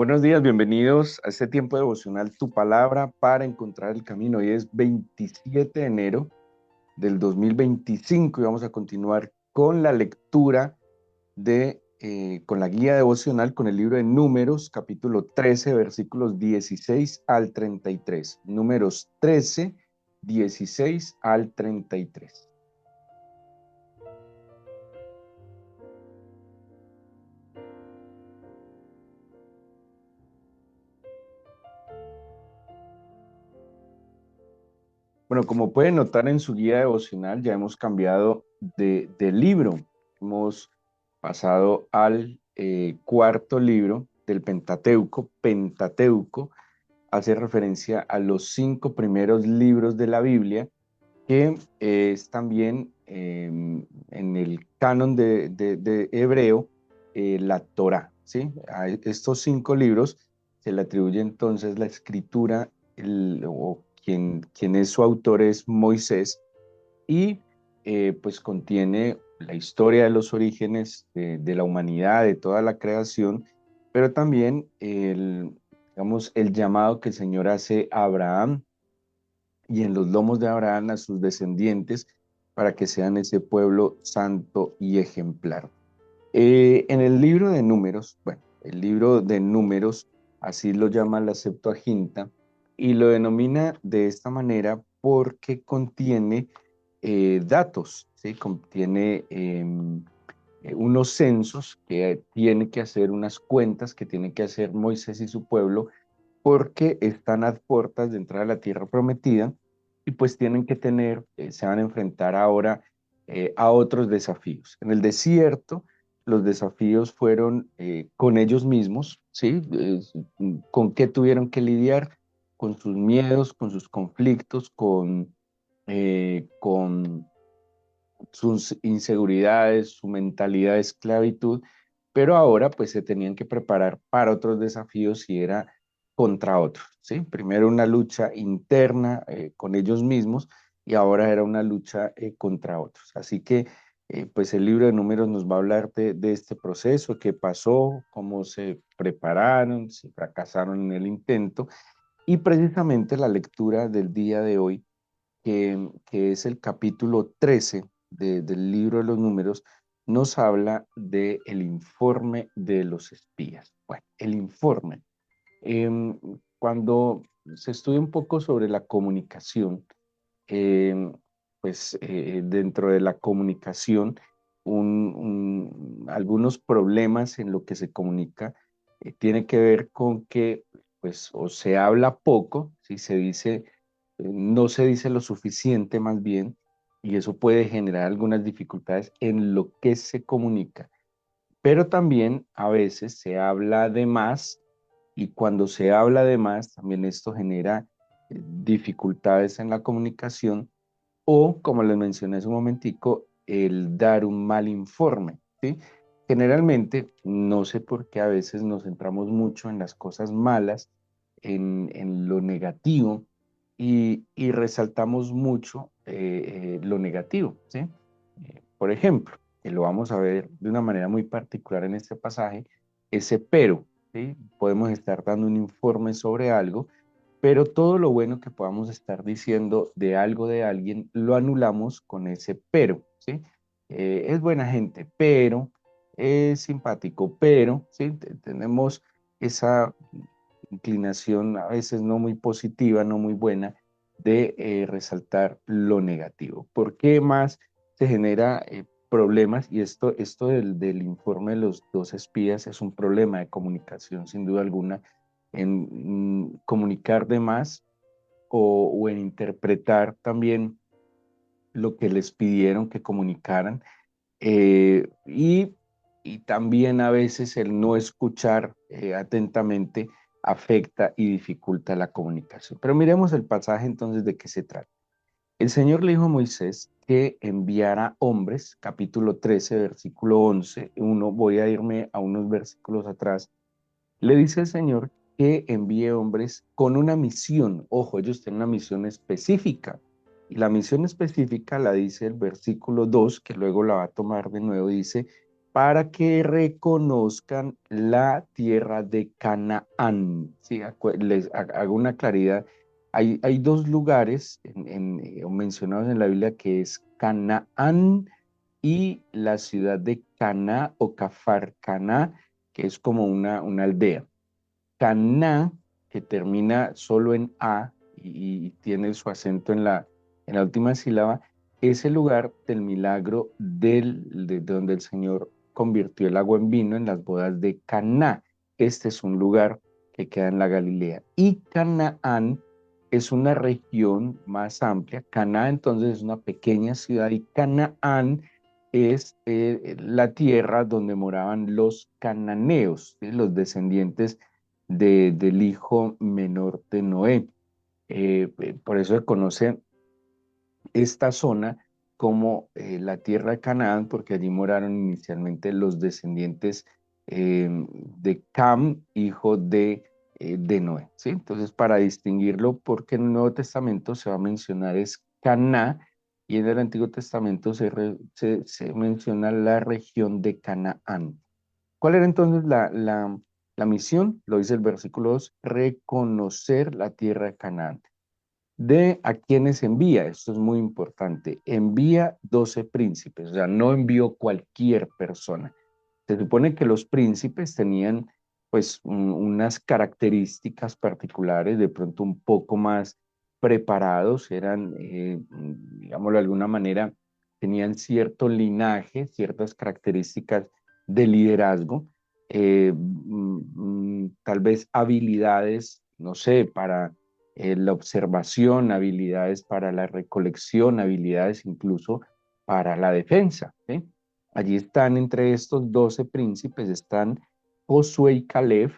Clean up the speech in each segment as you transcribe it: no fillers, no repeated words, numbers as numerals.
Buenos días, bienvenidos a este tiempo devocional Tu Palabra para encontrar el camino. Hoy es 27 de enero del 2025 y vamos a continuar con la lectura con la guía devocional con el libro de Números, capítulo 13, versículos 16 al 33. Números 13, 16 al 33. Bueno, como pueden notar en su guía devocional, ya hemos cambiado de libro. Hemos pasado al cuarto libro del Pentateuco. Pentateuco hace referencia a los 5 primeros libros de la Biblia, que es también en el canon de hebreo, la Torá, ¿sí? A estos 5 libros se le atribuye entonces la escritura, o quien es su autor es Moisés, y pues contiene la historia de los orígenes de la humanidad, de toda la creación, pero también digamos, el llamado que el Señor hace a Abraham y en los lomos de Abraham a sus descendientes para que sean ese pueblo santo y ejemplar. En el libro de Números, bueno, el libro de Números, así lo llama la Septuaginta, y lo denomina de esta manera porque contiene datos, ¿sí? Contiene unos censos que tiene que hacer, unas cuentas que tiene que hacer Moisés y su pueblo, porque están a puertas de entrar a la tierra prometida y pues tienen que se van a enfrentar ahora a otros desafíos. En el desierto, los desafíos fueron con ellos mismos, ¿sí? Con qué tuvieron que lidiar, con sus miedos, con sus conflictos, con sus inseguridades, su mentalidad de esclavitud, pero ahora pues se tenían que preparar para otros desafíos y era contra otros, ¿sí? Primero una lucha interna con ellos mismos y ahora era una lucha contra otros. Así que pues el libro de Números nos va a hablar de este proceso, qué pasó, cómo se prepararon, si fracasaron en el intento, y precisamente la lectura del día de hoy, que es el capítulo 13 del libro de los Números, nos habla del informe de los espías. Bueno, el informe. Cuando se estudia un poco sobre la comunicación, em, pues dentro de la comunicación, algunos problemas en lo que se comunica tiene que ver con que pues o se habla poco, si se dice, no se dice lo suficiente más bien, y eso puede generar algunas dificultades en lo que se comunica, pero también a veces se habla de más, y cuando se habla de más, también esto genera dificultades en la comunicación, o, como les mencioné hace un momentico, el dar un mal informe, ¿sí? Generalmente, no sé por qué a veces nos centramos mucho en las cosas malas, en lo negativo, y resaltamos mucho lo negativo, ¿sí? Por ejemplo, que lo vamos a ver de una manera muy particular en este pasaje, ese pero, ¿sí? Podemos estar dando un informe sobre algo, pero todo lo bueno que podamos estar diciendo de algo de alguien lo anulamos con ese pero, ¿sí? Es buena gente, pero es simpático, pero, ¿sí? Tenemos esa inclinación a veces no muy positiva, no muy buena, de resaltar lo negativo. ¿Por qué más se genera problemas? Y esto del informe de los dos espías es un problema de comunicación, sin duda alguna, en comunicar de más, o en interpretar también lo que les pidieron que comunicaran, eh, y, y también a veces el no escuchar atentamente afecta y dificulta la comunicación. Pero miremos el pasaje entonces de qué se trata. El Señor le dijo a Moisés que enviara hombres, capítulo 13, versículo 11, voy a irme a unos versículos atrás. Le dice el Señor que envíe hombres con una misión. Ojo, ellos tienen una misión específica. Y la misión específica la dice el versículo 2, que luego la va a tomar de nuevo. Dice, para que reconozcan la tierra de Canaán. Sí, hago una claridad. Hay dos lugares mencionados en la Biblia que es Canaán y la ciudad de Caná o Cafar Caná, que es como una aldea. Caná, que termina solo en A y tiene su acento en la última sílaba, es el lugar del milagro de donde el Señor convirtió el agua en vino en las bodas de Caná. Este es un lugar que queda en la Galilea. Y Canaán es una región más amplia. Caná entonces es una pequeña ciudad y Canaán es la tierra donde moraban los cananeos, ¿sí? Los descendientes del hijo menor de Noé. Por eso se conoce esta zona como la tierra de Canaán, porque allí moraron inicialmente los descendientes de Cam, hijo de Noé, ¿sí? Entonces, para distinguirlo, porque en el Nuevo Testamento se va a mencionar es Caná, y en el Antiguo Testamento se menciona la región de Canaán. ¿Cuál era entonces la misión? Lo dice el versículo 2, reconocer la tierra de Canaán. ¿De a quiénes envía? Esto es muy importante. Envía 12 príncipes, o sea, no envió cualquier persona. Se supone que los príncipes tenían pues unas características particulares, de pronto un poco más preparados, eran, digámoslo de alguna manera, tenían cierto linaje, ciertas características de liderazgo, tal vez habilidades, no sé, para la observación, habilidades para la recolección, habilidades incluso para la defensa, ¿sí? Allí están entre estos 12 príncipes, están Josué y Caleb,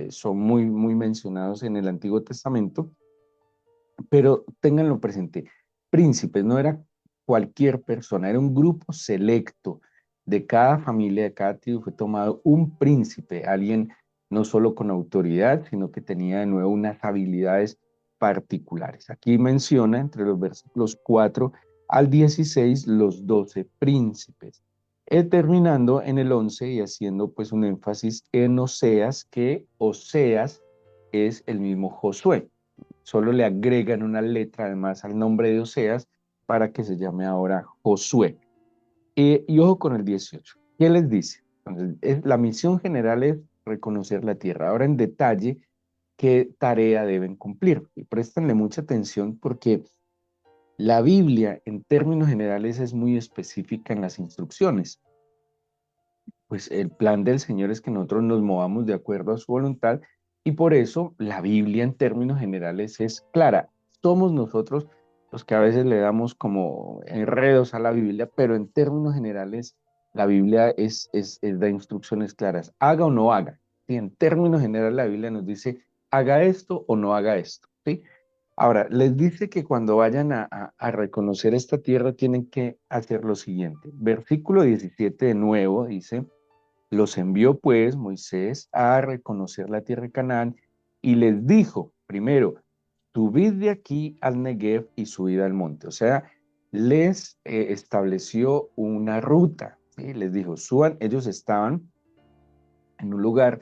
son muy mencionados en el Antiguo Testamento, pero ténganlo presente, príncipes no era cualquier persona, era un grupo selecto de cada familia, de cada tribu fue tomado un príncipe, alguien no solo con autoridad, sino que tenía de nuevo unas habilidades particulares. Aquí menciona entre los versículos 4 al 16 los 12 príncipes, terminando en el 11 y haciendo pues un énfasis en Oseas, que Oseas es el mismo Josué. Solo le agregan una letra además al nombre de Oseas para que se llame ahora Josué. Y ojo con el 18. ¿Qué les dice? Entonces, la misión general es reconocer la tierra. Ahora en detalle, ¿qué tarea deben cumplir? Y préstenle mucha atención porque la Biblia en términos generales es muy específica en las instrucciones. Pues el plan del Señor es que nosotros nos movamos de acuerdo a su voluntad y por eso la Biblia en términos generales es clara. Somos nosotros los que a veces le damos como enredos a la Biblia, pero en términos generales la Biblia da instrucciones claras, haga o no haga. ¿Sí? En términos generales la Biblia nos dice, haga esto o no haga esto. ¿Sí? Ahora, les dice que cuando vayan a reconocer esta tierra tienen que hacer lo siguiente. Versículo 17 de nuevo dice, los envió pues Moisés a reconocer la tierra de Canaán y les dijo, primero, subid de aquí al Negev y subid al monte. O sea, les estableció una ruta, ¿sí? Les dijo, suban, ellos estaban en un lugar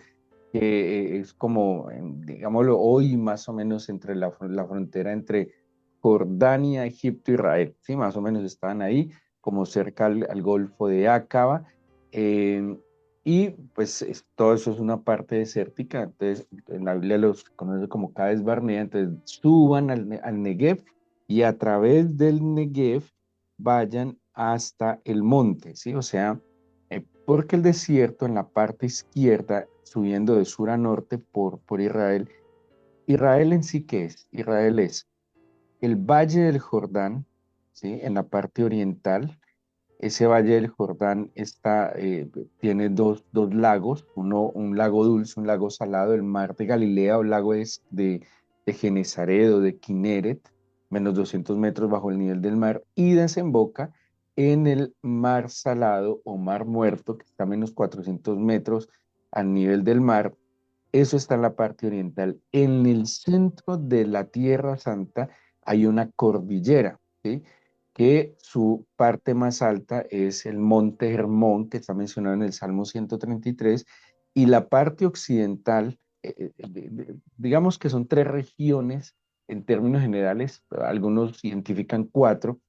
que es como, digámoslo, hoy más o menos entre la frontera entre Jordania, Egipto, Israel, ¿sí? Más o menos estaban ahí, como cerca al Golfo de Acaba, eh, y pues todo eso es una parte desértica, entonces en la Biblia los conoce como Cades Barnea, entonces suban al Negev y a través del Negev vayan hasta el monte, ¿sí? O sea, porque el desierto en la parte izquierda, subiendo de sur a norte por Israel, Israel en sí, ¿qué es? Israel es el Valle del Jordán, ¿sí? En la parte oriental. Ese Valle del Jordán tiene dos lagos, un lago dulce, un lago salado, el mar de Galilea o lago de Genesaret o de Kineret, menos 200 metros bajo el nivel del mar, y desemboca en el mar salado o mar muerto, que está a menos 400 metros al nivel del mar. Eso está en la parte oriental. En el centro de la Tierra Santa hay una cordillera, ¿sí? que su parte más alta es el monte Hermón, que está mencionado en el Salmo 133, y la parte occidental, digamos que son tres regiones en términos generales, algunos identifican cuatro,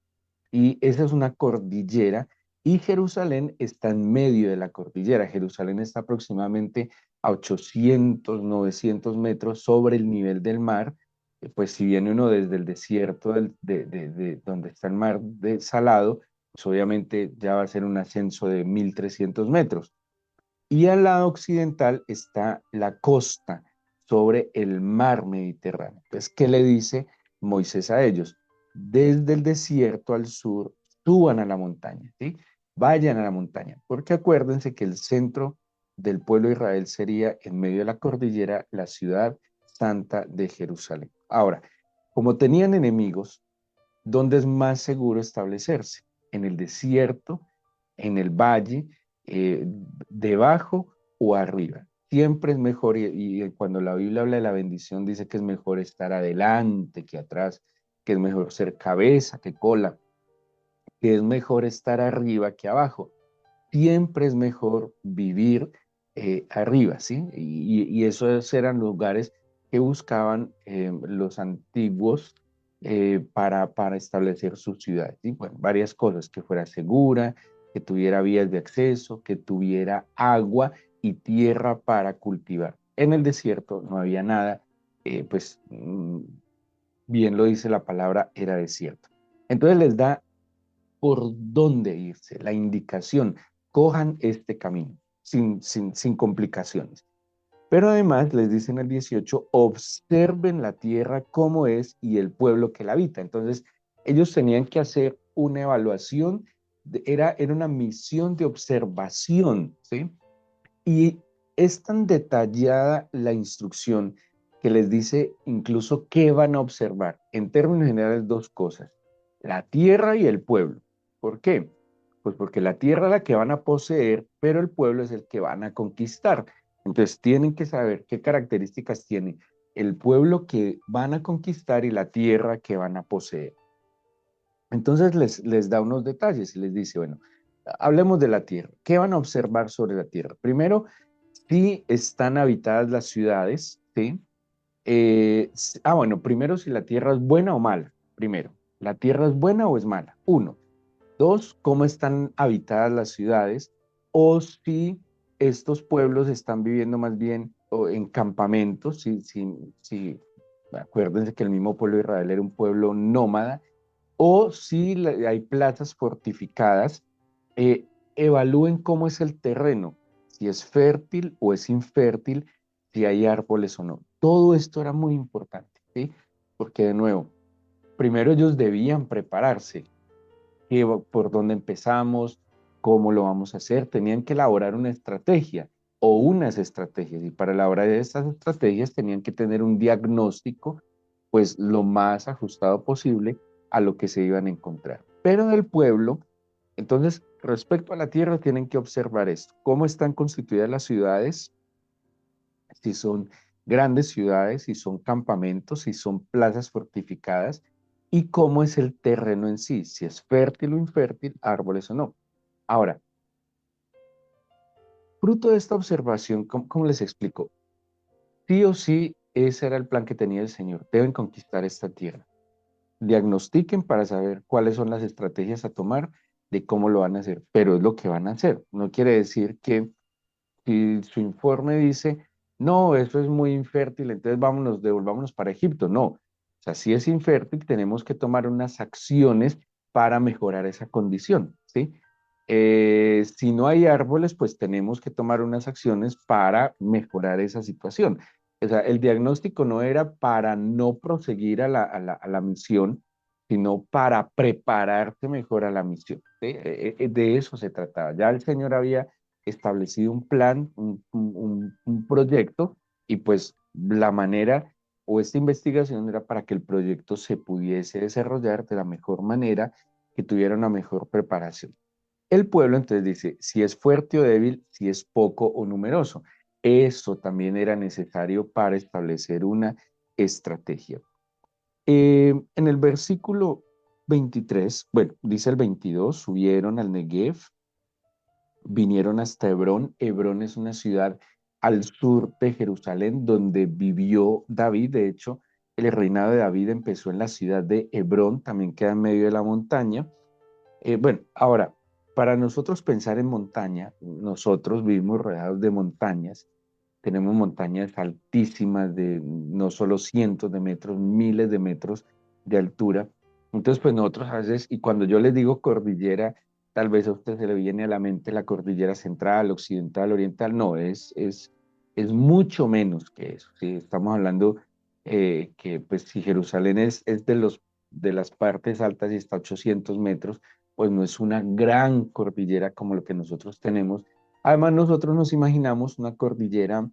y esa es una cordillera, y Jerusalén está en medio de la cordillera. Jerusalén está aproximadamente a 800, 900 metros sobre el nivel del mar. Pues si viene uno desde el desierto de donde está el mar de salado, pues obviamente ya va a ser un ascenso de 1300 metros. Y al lado occidental está la costa sobre el mar Mediterráneo. Entonces, ¿qué le dice Moisés a ellos? Desde el desierto al sur, suban a la montaña, ¿sí? Vayan a la montaña, porque acuérdense que el centro del pueblo de Israel sería en medio de la cordillera, la ciudad santa de Jerusalén. Ahora, como tenían enemigos, ¿dónde es más seguro establecerse? En el desierto, en el valle, eh, debajo o arriba. Siempre es mejor, y cuando la Biblia habla de la bendición, dice que es mejor estar adelante que atrás, que es mejor ser cabeza que cola, que es mejor estar arriba que abajo. Siempre es mejor vivir arriba, ¿sí? Y esos eran lugares que buscaban los antiguos para establecer su ciudad, ¿sí? Bueno, varias cosas, que fuera segura, que tuviera vías de acceso, que tuviera agua y tierra para cultivar. En el desierto no había nada, pues bien lo dice la palabra, era desierto. Entonces les da por dónde irse, la indicación, cojan este camino sin complicaciones. Pero además les dicen el 18, observen la tierra como es y el pueblo que la habita. Entonces, ellos tenían que hacer una evaluación, era una misión de observación, ¿sí? Y es tan detallada la instrucción que les dice incluso qué van a observar. En términos generales, dos cosas, la tierra y el pueblo. ¿Por qué? Pues porque la tierra es la que van a poseer, pero el pueblo es el que van a conquistar. Entonces tienen que saber qué características tiene el pueblo que van a conquistar y la tierra que van a poseer. Entonces les da unos detalles y les dice, bueno, hablemos de la tierra. ¿Qué van a observar sobre la tierra? Primero, si están habitadas las ciudades, ¿sí? Bueno, primero si la tierra es buena o mala. Primero, ¿la tierra es buena o es mala? Uno. Dos, cómo están habitadas las ciudades o si estos pueblos están viviendo más bien en campamentos. Si, acuérdense que el mismo pueblo de Israel era un pueblo nómada, o si hay plazas fortificadas, eh, evalúen cómo es el terreno, si es fértil o es infértil, si hay árboles o no. Todo esto era muy importante, ¿sí? Porque de nuevo, primero ellos debían prepararse, por dónde empezamos, cómo lo vamos a hacer, tenían que elaborar una estrategia o unas estrategias, y para elaborar estas estrategias tenían que tener un diagnóstico, pues lo más ajustado posible a lo que se iban a encontrar. Pero del pueblo, entonces, respecto a la tierra, tienen que observar esto, cómo están constituidas las ciudades, si son grandes ciudades, si son campamentos, si son plazas fortificadas, y cómo es el terreno en sí, si es fértil o infértil, árboles o no. Ahora, fruto de esta observación, ¿cómo les explico? Sí o sí, ese era el plan que tenía el Señor. Deben conquistar esta tierra. Diagnostiquen para saber cuáles son las estrategias a tomar de cómo lo van a hacer, pero es lo que van a hacer. No quiere decir que si su informe dice, no, eso es muy infértil, entonces vámonos, devolvámonos para Egipto. No, o sea, si es infértil, tenemos que tomar unas acciones para mejorar esa condición, ¿sí? Si no hay árboles, pues tenemos que tomar unas acciones para mejorar esa situación. O sea, el diagnóstico no era para no proseguir a la misión, sino para prepararse mejor a la misión, ¿sí? De eso se trataba. Ya el Señor había establecido un plan, un proyecto, y pues la manera o esta investigación era para que el proyecto se pudiese desarrollar de la mejor manera, que tuviera una mejor preparación. El pueblo entonces dice si es fuerte o débil, si es poco o numeroso. Eso también era necesario para establecer una estrategia. En el versículo 23, bueno, dice el 22, subieron al Negev, vinieron hasta Hebrón. Hebrón es una ciudad al sur de Jerusalén donde vivió David. De hecho, el reinado de David empezó en la ciudad de Hebrón, también queda en medio de la montaña. Bueno, ahora, para nosotros pensar en montaña, nosotros vivimos rodeados de montañas, tenemos montañas altísimas de no solo cientos de metros, miles de metros de altura. Entonces, pues nosotros a veces, y cuando yo les digo cordillera, tal vez a usted se le viene a la mente la cordillera central, occidental, oriental. No, es mucho menos que eso. ¿Sí? Estamos hablando que, pues, si Jerusalén es de las partes altas y está a 800 metros, pues no es una gran cordillera como lo que nosotros tenemos. Además, nosotros nos imaginamos una cordillera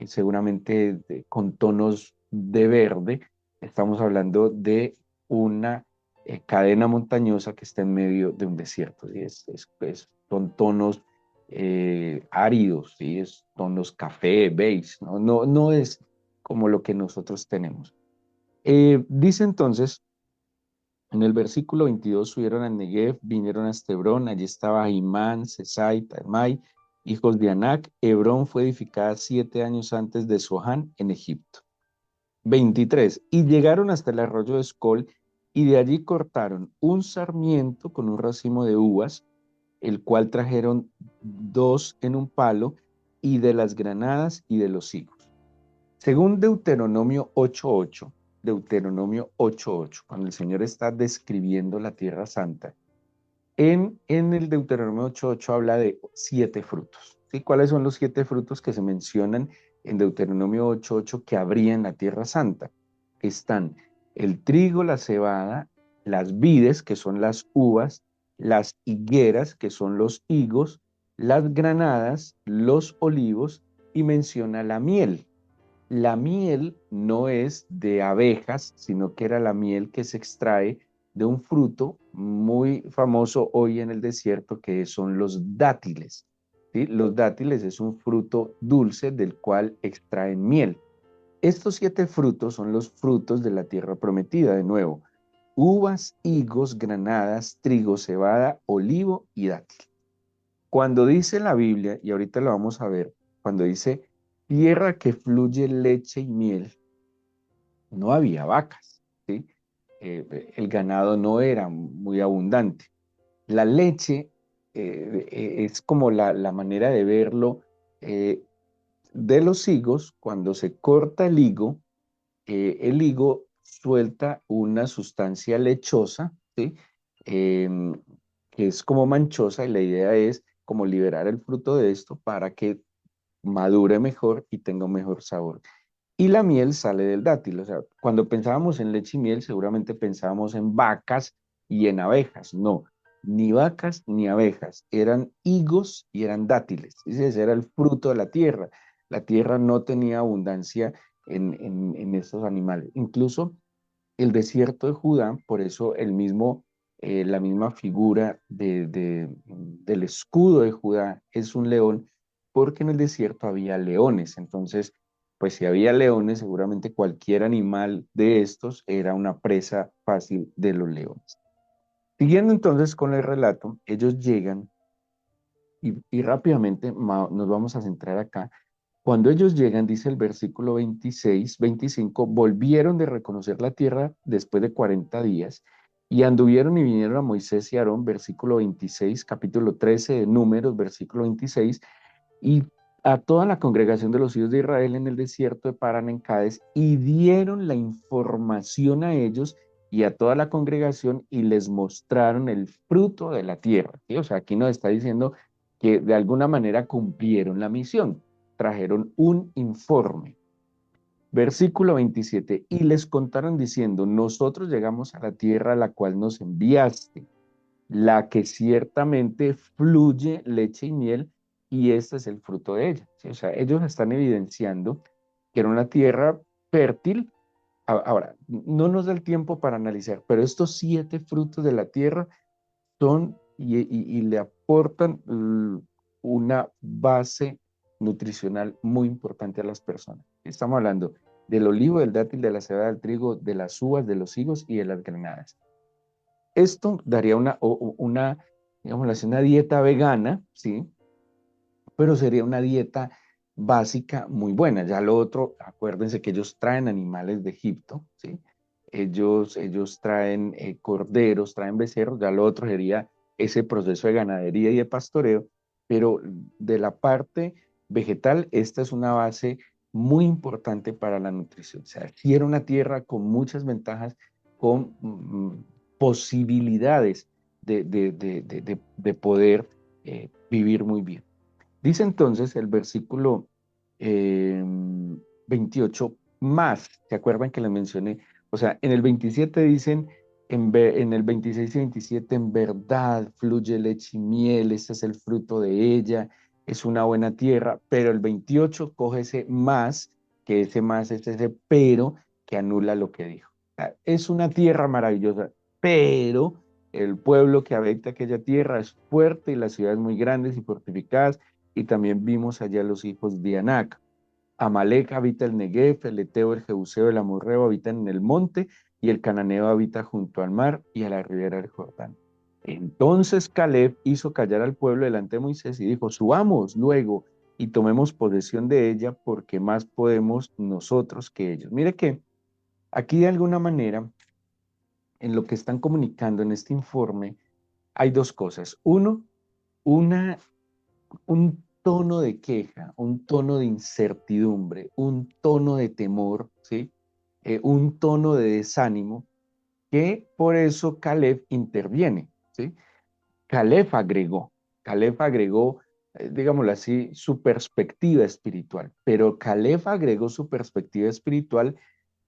seguramente con tonos de verde. Estamos hablando de una cadena montañosa que está en medio de un desierto. ¿Sí? Son tonos áridos, ¿sí? Es tonos café, beige, ¿no? No es como lo que nosotros tenemos. Dice entonces, en el versículo 22, subieron al Negev, vinieron a Hebrón, allí estaba Ahimán, Sesai, Talmai, hijos de Anac. Hebrón fue edificada 7 años antes de Soán en Egipto. 23, y llegaron hasta el arroyo de Escol, y de allí cortaron un sarmiento con un racimo de uvas, el cual trajeron dos en un palo, y de las granadas y de los higos. Según Deuteronomio 8:8, cuando el Señor está describiendo la Tierra Santa, en el Deuteronomio 8:8 habla de 7 frutos. ¿Sí? ¿Cuáles son los 7 frutos que se mencionan en Deuteronomio 8:8 que habría en la Tierra Santa? Están el trigo, la cebada, las vides, que son las uvas, las higueras, que son los higos, las granadas, los olivos, y menciona la miel. La miel no es de abejas, sino que era la miel que se extrae de un fruto muy famoso hoy en el desierto, que son los dátiles. ¿Sí? Los dátiles es un fruto dulce del cual extraen miel. Estos 7 frutos son los frutos de la tierra prometida, de nuevo: uvas, higos, granadas, trigo, cebada, olivo y dátil. Cuando dice la Biblia, y ahorita lo vamos a ver, cuando dice tierra que fluye leche y miel, no había vacas, ¿sí? El ganado no era muy abundante. La leche es como la manera de verlo eh, de los higos. Cuando se corta el higo suelta una sustancia lechosa, ¿sí? Em, que es como manchosa, y la idea es como liberar el fruto de esto para que madure mejor y tenga un mejor sabor. Y la miel sale del dátil. O sea, cuando pensábamos en leche y miel, seguramente pensábamos en vacas y en abejas. No, ni vacas ni abejas. Eran higos y eran dátiles. Ese era el fruto de la tierra. La tierra no tenía abundancia en estos animales. Incluso el desierto de Judá, por eso la misma figura del escudo de Judá es un león, porque en el desierto había leones. Entonces, pues si había leones, seguramente cualquier animal de estos era una presa fácil de los leones. Siguiendo entonces con el relato, ellos llegan y rápidamente nos vamos a centrar acá. Cuando ellos llegan, dice el versículo 26, 25, volvieron de reconocer la tierra después de 40 días y anduvieron y vinieron a Moisés y Aarón, versículo 26, capítulo 13 de Números, versículo 26, y a toda la congregación de los hijos de Israel en el desierto de Parán en Cádiz, y dieron la información a ellos y a toda la congregación, y les mostraron el fruto de la tierra. ¿Sí? O sea, aquí nos está diciendo que de alguna manera cumplieron la misión, trajeron un informe. Versículo 27, y les contaron diciendo: nosotros llegamos a la tierra a la cual nos enviaste, la que ciertamente fluye leche y miel, y este es el fruto de ella. ¿Sí? O sea, ellos están evidenciando que era una tierra fértil. Ahora, no nos da el tiempo para analizar, pero estos 7 frutos de la tierra son y le aportan una base nutricional muy importante a las personas. Estamos hablando del olivo, del dátil, de la cebada, del trigo, de las uvas, de los higos y de las granadas. Esto daría una, digamos así, una dieta vegana, ¿sí? Pero sería una dieta básica muy buena. Ya lo otro, acuérdense que ellos traen animales de Egipto, ¿sí? Ellos traen corderos, traen becerros, ya lo otro sería ese proceso de ganadería y de pastoreo, pero de la parte vegetal, esta es una base muy importante para la nutrición. O sea, si era una tierra con muchas ventajas, con posibilidades de poder vivir muy bien. Dice entonces el versículo eh, 28 más, ¿se acuerdan que les mencioné? O sea, en el 27 dicen, en el 26 y 27, en verdad fluye leche y miel, este es el fruto de ella, es una buena tierra, pero el 28 coge ese más, que ese más es ese pero que anula lo que dijo. O sea, es una tierra maravillosa, pero el pueblo que habita aquella tierra es fuerte y las ciudades muy grandes y fortificadas y también vimos allá los hijos de Anac. Amalek habita el Negev, el Eteo, el Jebuseo, el Amorreo habitan en el monte, y el Cananeo habita junto al mar y a la ribera del Jordán. Entonces Caleb hizo callar al pueblo delante de Moisés y dijo, subamos luego y tomemos posesión de ella, porque más podemos nosotros que ellos. Mire que aquí de alguna manera, en lo que están comunicando en este informe, hay dos cosas. Uno, una un tono de queja, un tono de incertidumbre, un tono de temor, ¿sí? Un tono de desánimo, que por eso Caleb interviene, ¿sí? Caleb agregó, Caleb agregó, digámoslo así, su perspectiva espiritual, pero Caleb agregó su perspectiva espiritual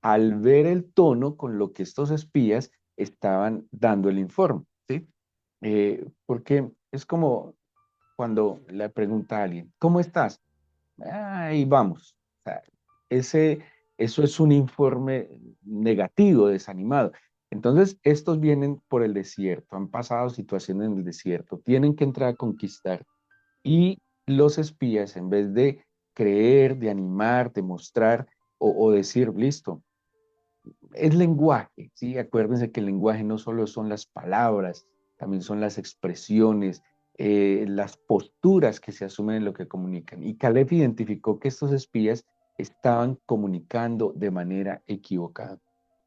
al ver el tono con lo que estos espías estaban dando el informe, ¿sí? Porque es como cuando le pregunta a alguien, ¿cómo estás? Ahí vamos. O sea, ese, eso es un informe negativo, desanimado. Entonces, estos vienen por el desierto, han pasado situaciones en el desierto, tienen que entrar a conquistar. Y los espías, en vez de creer, de animar, de mostrar o decir, listo, es lenguaje, ¿sí? Acuérdense que el lenguaje no solo son las palabras, también son las expresiones, las posturas que se asumen en lo que comunican. Y Caleb identificó que estos espías estaban comunicando de manera equivocada.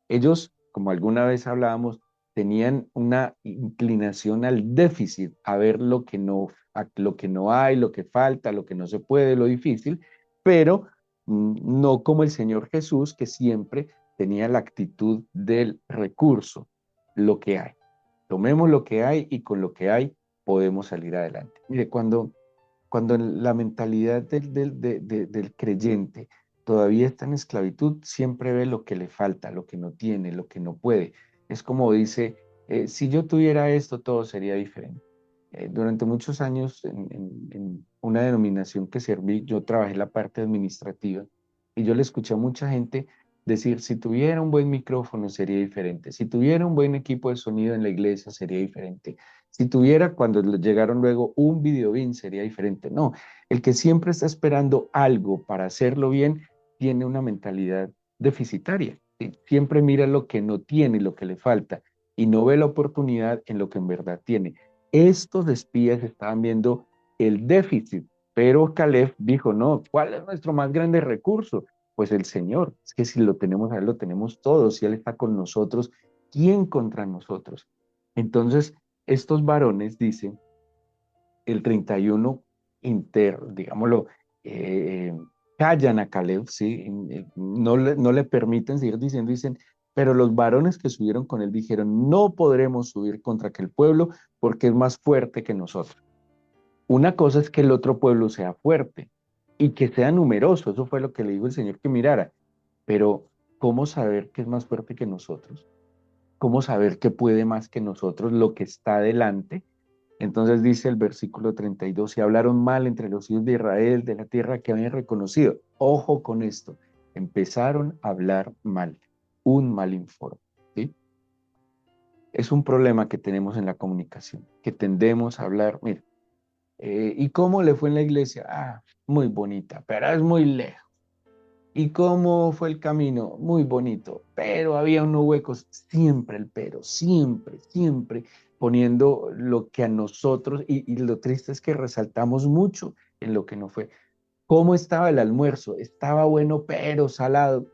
Ellos, como alguna vez hablábamos, tenían una inclinación al déficit, a ver lo que no hay, lo que falta, lo que no se puede, lo difícil, pero no como el Señor Jesús, que siempre tenía la actitud del recurso, lo que hay. Tomemos lo que hay y con lo que hay podemos salir adelante. Mire, cuando la mentalidad del creyente todavía está en esclavitud, siempre ve lo que le falta, lo que no tiene, lo que no puede. Es como dice, si yo tuviera esto, todo sería diferente. Durante muchos años en una denominación que serví, yo trabajé la parte administrativa y yo le escuché a mucha gente decir, si tuviera un buen micrófono sería diferente, si tuviera un buen equipo de sonido en la iglesia sería diferente, si tuviera, cuando llegaron luego un video bien, sería diferente. No, el que siempre está esperando algo para hacerlo bien, tiene una mentalidad deficitaria. ¿Sí? Siempre mira lo que no tiene, lo que le falta, y no ve la oportunidad en lo que en verdad tiene. Estos espías estaban viendo el déficit, pero Caleb dijo, no, ¿cuál es nuestro más grande recurso? Pues el Señor. Es que si lo tenemos a Él, lo tenemos todos. Si Él está con nosotros, ¿quién contra nosotros? Entonces, estos varones, dicen, el 31 digámoslo, eh, callan a Caleb, ¿sí? No le permiten seguir diciendo, dicen, pero los varones que subieron con él dijeron, no podremos subir contra aquel pueblo porque es más fuerte que nosotros. Una cosa es que el otro pueblo sea fuerte y que sea numeroso, eso fue lo que le dijo el Señor que mirara, pero ¿cómo saber que es más fuerte que nosotros? ¿Cómo saber que puede más que nosotros lo que está delante? Entonces dice el versículo 32, se hablaron mal entre los hijos de Israel de la tierra que habían reconocido. Ojo con esto, empezaron a hablar mal, un mal informe. ¿Sí? Es un problema que tenemos en la comunicación, que tendemos a hablar, mira, ¿y cómo le fue en la iglesia? Ah, muy bonita, pero es muy lejos. ¿Y cómo fue el camino? Muy bonito, pero había unos huecos, siempre el pero, siempre, siempre poniendo lo que a nosotros, y lo triste es que resaltamos mucho en lo que no fue. ¿Cómo estaba el almuerzo? Estaba bueno, pero salado,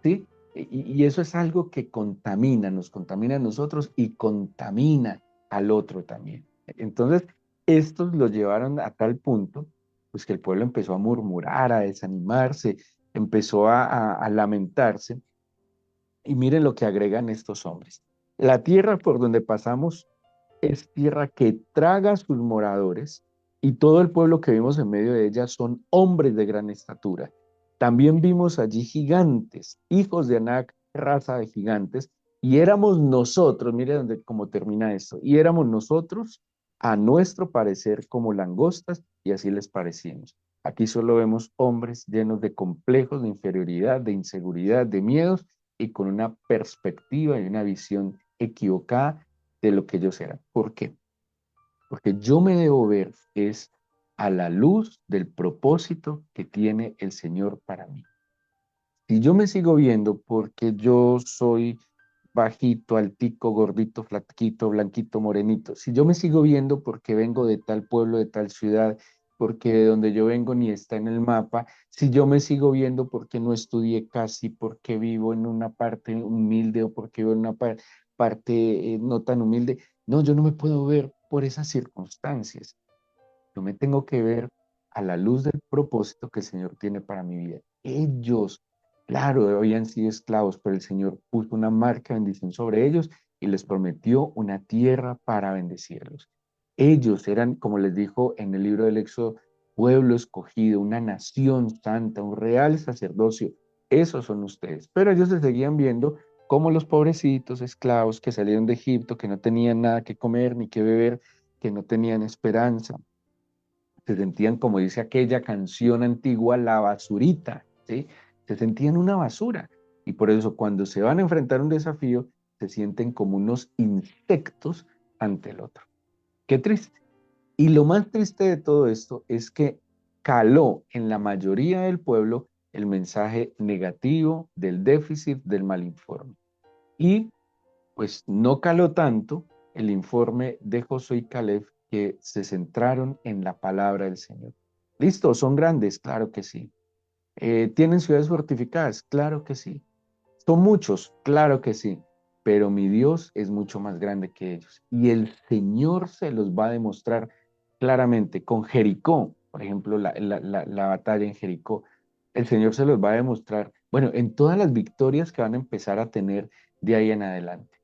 ¿sí? Y eso es algo que contamina, nos contamina a nosotros y contamina al otro también. Entonces, estos lo llevaron a tal punto, pues que el pueblo empezó a murmurar, a desanimarse, empezó a lamentarse. Y miren lo que agregan estos hombres. La tierra por donde pasamos es tierra que traga a sus moradores, y todo el pueblo que vimos en medio de ella son hombres de gran estatura. También vimos allí gigantes, hijos de Anac, raza de gigantes, y éramos nosotros, mire dónde, cómo termina esto, y éramos nosotros a nuestro parecer como langostas, y así les parecíamos. Aquí solo vemos hombres llenos de complejos, de inferioridad, de inseguridad, de miedos, y con una perspectiva y una visión equivocada de lo que ellos eran. ¿Por qué? Porque yo me debo ver es a la luz del propósito que tiene el Señor para mí. Si yo me sigo viendo porque yo soy bajito, altico, gordito, flaquito, blanquito, morenito, si yo me sigo viendo porque vengo de tal pueblo, de tal ciudad, porque de donde yo vengo ni está en el mapa, si yo me sigo viendo porque no estudié casi, porque vivo en una parte humilde o porque vivo en una parte no tan humilde, no, yo no me puedo ver por esas circunstancias. Yo me tengo que ver a la luz del propósito que el Señor tiene para mi vida. Ellos, claro, habían sido esclavos, pero el Señor puso una marca de bendición sobre ellos y les prometió una tierra para bendecirlos. Ellos eran, como les dijo en el libro del Éxodo, pueblo escogido, una nación santa, un real sacerdocio. Esos son ustedes. Pero ellos se seguían viendo como los pobrecitos esclavos que salieron de Egipto, que no tenían nada que comer ni que beber, que no tenían esperanza, se sentían, como dice aquella canción antigua, la basurita, ¿sí? Se sentían una basura. Y por eso cuando se van a enfrentar un desafío, se sienten como unos insectos ante el otro. Qué triste. Y lo más triste de todo esto es que caló en la mayoría del pueblo el mensaje negativo del déficit del mal informe. Y pues no caló tanto el informe de Josué y Caleb, que se centraron en la palabra del Señor. ¿Listo? ¿Son grandes? Claro que sí. ¿Tienen ciudades fortificadas? Claro que sí. ¿Son muchos? Claro que sí. Pero mi Dios es mucho más grande que ellos. Y el Señor se los va a demostrar claramente con Jericó, por ejemplo, la batalla en Jericó. El Señor se los va a demostrar, bueno, en todas las victorias que van a empezar a tener de ahí en adelante.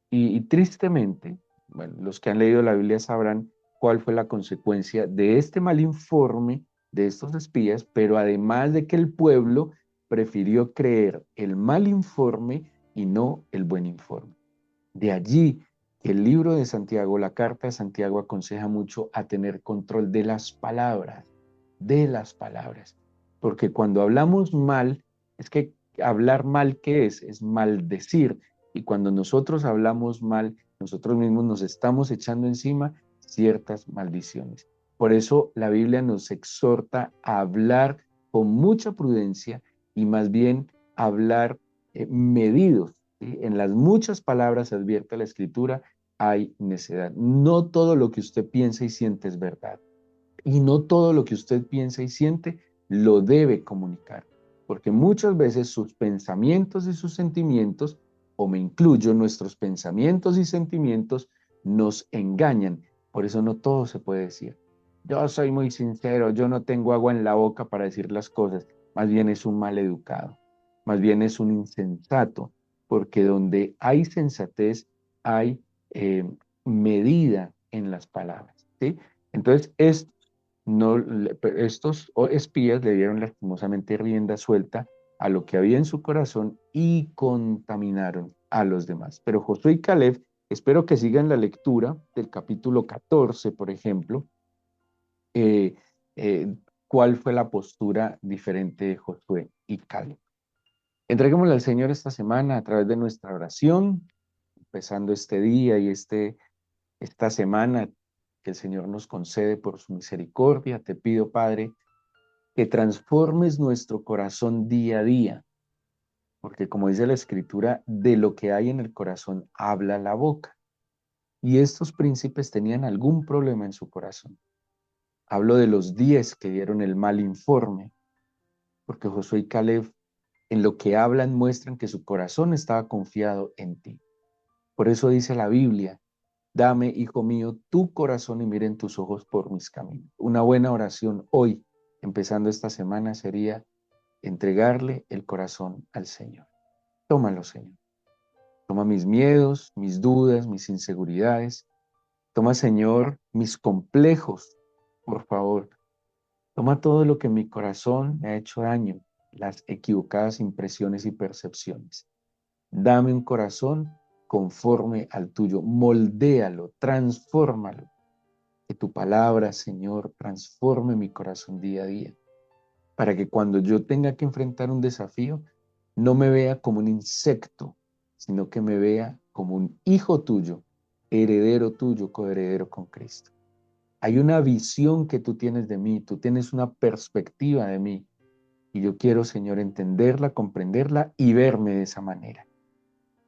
Y tristemente, bueno, los que han leído la Biblia sabrán cuál fue la consecuencia de este mal informe de estos espías, pero además de que el pueblo prefirió creer el mal informe y no el buen informe. De allí que el libro de Santiago, la carta de Santiago, aconseja mucho a tener control de las palabras, porque cuando hablamos mal, es que hablar mal, ¿qué es? Es maldecir, y cuando nosotros hablamos mal, nosotros mismos nos estamos echando encima ciertas maldiciones. Por eso la Biblia nos exhorta a hablar con mucha prudencia y más bien hablar medidos, ¿sí? En las muchas palabras advierte la Escritura, hay necedad. No todo lo que usted piensa y siente es verdad. Y no todo lo que usted piensa y siente lo debe comunicar. Porque muchas veces sus pensamientos y sus sentimientos, o me incluyo, nuestros pensamientos y sentimientos, nos engañan. Por eso no todo se puede decir. Yo soy muy sincero, yo no tengo agua en la boca para decir las cosas. Más bien es un mal educado, más bien es un insensato, porque donde hay sensatez hay medida en las palabras, ¿sí? Entonces, no, estos espías le dieron lastimosamente rienda suelta a lo que había en su corazón y contaminaron a los demás. Pero Josué y Caleb, espero que sigan la lectura del capítulo 14, por ejemplo, eh, eh, cuál fue la postura diferente de Josué y Caleb. Entreguémosle al Señor esta semana a través de nuestra oración, empezando este día y esta semana que el Señor nos concede por su misericordia. Te pido, Padre, que transformes nuestro corazón día a día, porque como dice la Escritura, de lo que hay en el corazón habla la boca. Y estos príncipes tenían algún problema en su corazón. Hablo de los 10 que dieron el mal informe, porque Josué y Caleb en lo que hablan muestran que su corazón estaba confiado en ti. Por eso dice la Biblia, dame, hijo mío, tu corazón y miren tus ojos por mis caminos. Una buena oración hoy, empezando esta semana, sería entregarle el corazón al Señor. Tómalo, Señor. Toma mis miedos, mis dudas, mis inseguridades. Toma, Señor, mis complejos, por favor. Toma todo lo que mi corazón me ha hecho daño, las equivocadas impresiones y percepciones. Dame un corazón conforme al tuyo. Moldéalo, transfórmalo. Que tu palabra, Señor, transforme mi corazón día a día, para que cuando yo tenga que enfrentar un desafío, no me vea como un insecto, sino que me vea como un hijo tuyo, heredero tuyo, coheredero con Cristo. Hay una visión que tú tienes de mí, tú tienes una perspectiva de mí, y yo quiero, Señor, entenderla, comprenderla y verme de esa manera.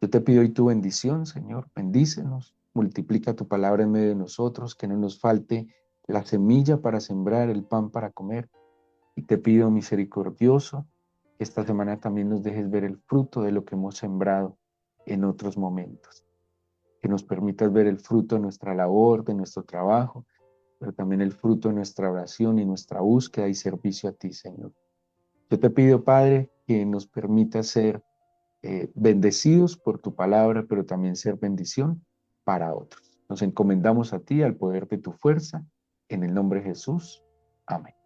Yo te pido hoy tu bendición, Señor, bendícenos, multiplica tu palabra en medio de nosotros, que no nos falte la semilla para sembrar, el pan para comer. Y te pido, misericordioso, que esta semana también nos dejes ver el fruto de lo que hemos sembrado en otros momentos. Que nos permitas ver el fruto de nuestra labor, de nuestro trabajo, pero también el fruto de nuestra oración y nuestra búsqueda y servicio a ti, Señor. Yo te pido, Padre, que nos permita ser bendecidos por tu palabra, pero también ser bendición para otros. Nos encomendamos a ti, al poder de tu fuerza, en el nombre de Jesús. Amén.